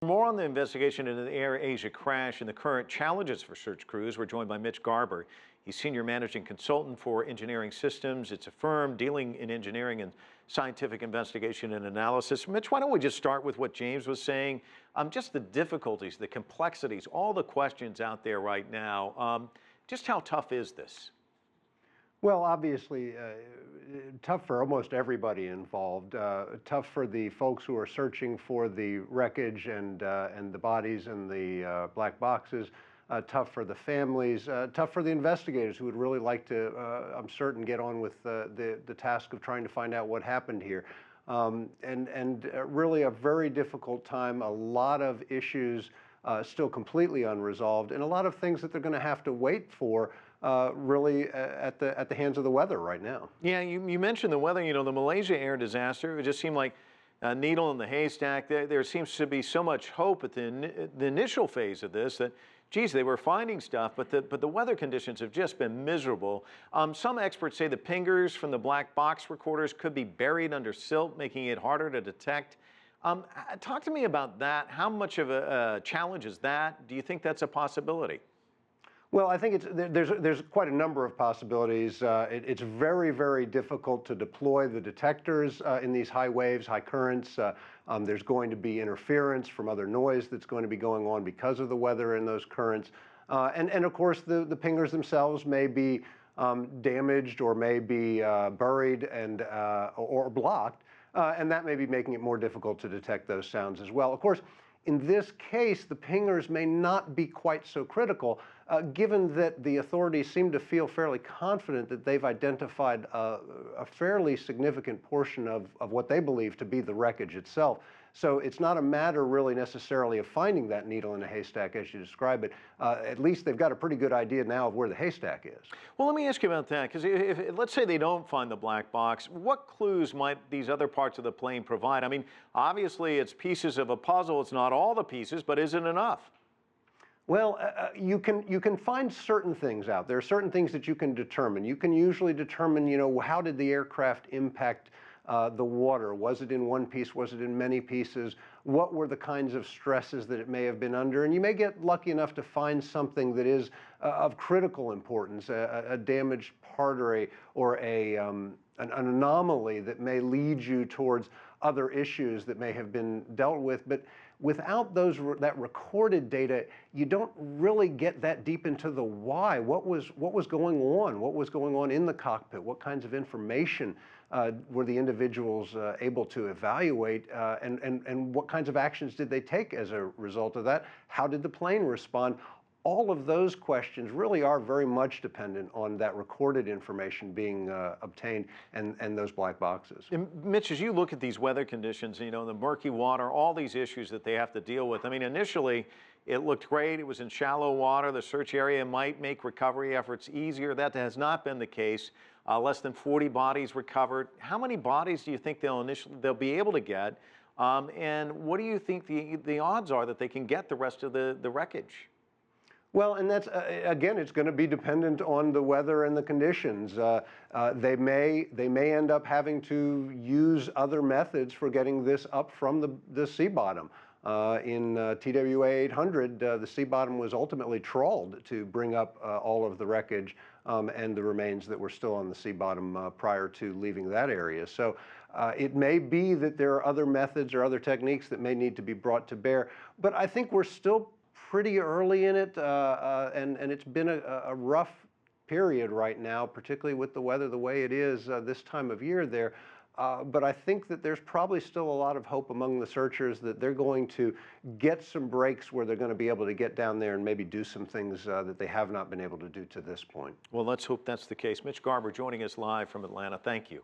More on the investigation into the AirAsia crash and the current challenges for search crews. We're joined by Mitch Garber. He's Senior Managing Consultant for Engineering Systems. It's a firm dealing in engineering and scientific investigation and analysis. Mitch, why don't we just start with what James was saying? Just the difficulties, the complexities, all the questions out there right now. Just how tough is this? Well, obviously, tough for almost everybody involved. Tough for the folks who are searching for the wreckage and the bodies and the black boxes. Tough for the families. Tough for the investigators who would really like to, I'm certain, get on with the task of trying to find out what happened here. Really a very difficult time. A lot of issues still completely unresolved, and a lot of things that they're going to have to wait for. Really at the hands of the weather right now. Yeah, you mentioned the weather. You know, the Malaysia air disaster, it just seemed like a needle in the haystack. There seems to be so much hope at the initial phase of this that, geez, they were finding stuff, but the weather conditions have just been miserable. Some experts say the pingers from the black box recorders could be buried under silt, making it harder to detect. Talk to me about that. How much of a challenge is that? Do you think that's a possibility? Well, I think there's quite a number of possibilities. It's very, very difficult to deploy the detectors in these high waves, high currents. There's going to be interference from other noise that's going to be going on because of the weather and those currents. And of course, the pingers themselves may be damaged or may be buried and or blocked, and that may be making it more difficult to detect those sounds as well. Of course, in this case, the pingers may not be quite so critical, given that the authorities seem to feel fairly confident that they've identified a fairly significant portion of what they believe to be the wreckage itself. So it's not a matter really necessarily of finding that needle in a haystack as you describe it. At least they've got a pretty good idea now of where the haystack is. Well, let me ask you about that, because if let's say they don't find the black box, what clues might these other parts of the plane provide? I mean, obviously it's pieces of a puzzle. It's not all the pieces, but is it enough? Well, you can find certain things out. There are certain things that you can determine. You can usually determine, you know, how did the aircraft impact the water? Was it in one piece? Was it in many pieces? What were the kinds of stresses that it may have been under? And you may get lucky enough to find something that is of critical importance, a damaged part or an anomaly that may lead you towards other issues that may have been dealt with. But without that recorded data, you don't really get that deep into the why. What was going on? What was going on in the cockpit? What kinds of information were the individuals able to evaluate? And what kinds of actions did they take as a result of that? How did the plane respond? All of those questions really are very much dependent on that recorded information being obtained and those black boxes. And Mitch, as you look at these weather conditions, you know, the murky water, all these issues that they have to deal with, I mean, initially it looked great. It was in shallow water. The search area might make recovery efforts easier. That has not been the case. Less than 40 bodies recovered. How many bodies do you think they'll be able to get? And what do you think the odds are that they can get the rest of the wreckage? Well, and that's, again, it's going to be dependent on the weather and the conditions. They may end up having to use other methods for getting this up from the sea bottom. In TWA 800, the sea bottom was ultimately trawled to bring up all of the wreckage and the remains that were still on the sea bottom prior to leaving that area. So it may be that there are other methods or other techniques that may need to be brought to bear, but I think we're still pretty early in it, and it's been a rough period right now, particularly with the weather the way it is this time of year there. But I think that there's probably still a lot of hope among the searchers that they're going to get some breaks where they're going to be able to get down there and maybe do some things that they have not been able to do to this point. Well, let's hope that's the case. Mitch Garber joining us live from Atlanta. Thank you.